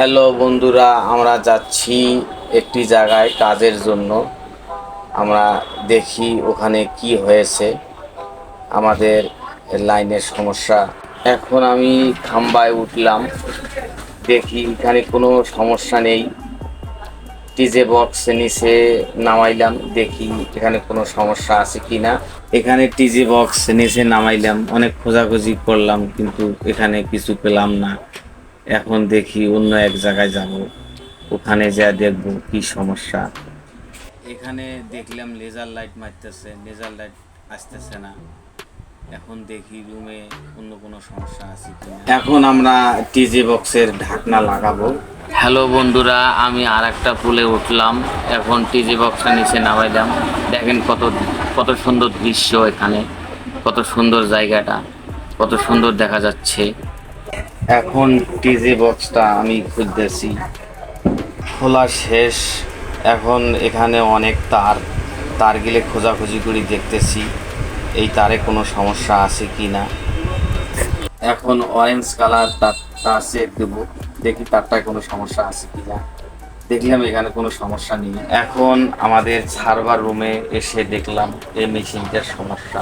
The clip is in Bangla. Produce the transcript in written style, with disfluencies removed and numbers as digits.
হ্যালো বন্ধুরা, আমরা যাচ্ছি একটি জায়গায় কাজের জন্য। আমরা দেখি ওখানে কি হয়েছে, আমাদের লাইনের সমস্যা। এখন আমি খাম্বায় উঠলাম, দেখি এখানে কোনো সমস্যা নেই। ডিজে বক্স নিচে নামাইলাম, দেখি এখানে কোনো সমস্যা আছে কি না। এখানে ডিজে বক্স নিচে নামাইলাম, অনেক খোঁজাখুঁজি করলাম কিন্তু এখানে কিছু পেলাম না। এখন দেখি অন্য এক জায়গায় যাব, ওখানে যা দেখব কি সমস্যা। এখানে দেখলাম লেজার লাইট মারতেছে, লেজার লাইট আসতেছে না। এখন দেখি রুমে অন্য কোনো সমস্যা আছে কিনা। এখন আমরা টিজি বক্সের ঢাকনা লাগাবো। হ্যালো বন্ধুরা, আমি আর একটা পুলে উঠলাম, এখন টিজি বক্সটা নিচে নামাইলাম। দেখেন কত কত সুন্দর দৃশ্য, এখানে কত সুন্দর জায়গাটা, কত সুন্দর দেখা যাচ্ছে। এখন টিজি বক্সটা আমি খুঁজতেছি, খোলা শেষ। এখন এখানে অনেক তার গেলে খোঁজাখুঁজি করে দেখতেছি এই তারে কোনো সমস্যা আছে কি না। এখন অরেঞ্জ কালার তারটা চেক দেবো, দেখি তারটায় কোনো সমস্যা আছে কি না। দেখলাম এখানে কোনো সমস্যা নেই। এখন আমাদের সার্ভার রুমে এসে দেখলাম এই মেশিনটার সমস্যা।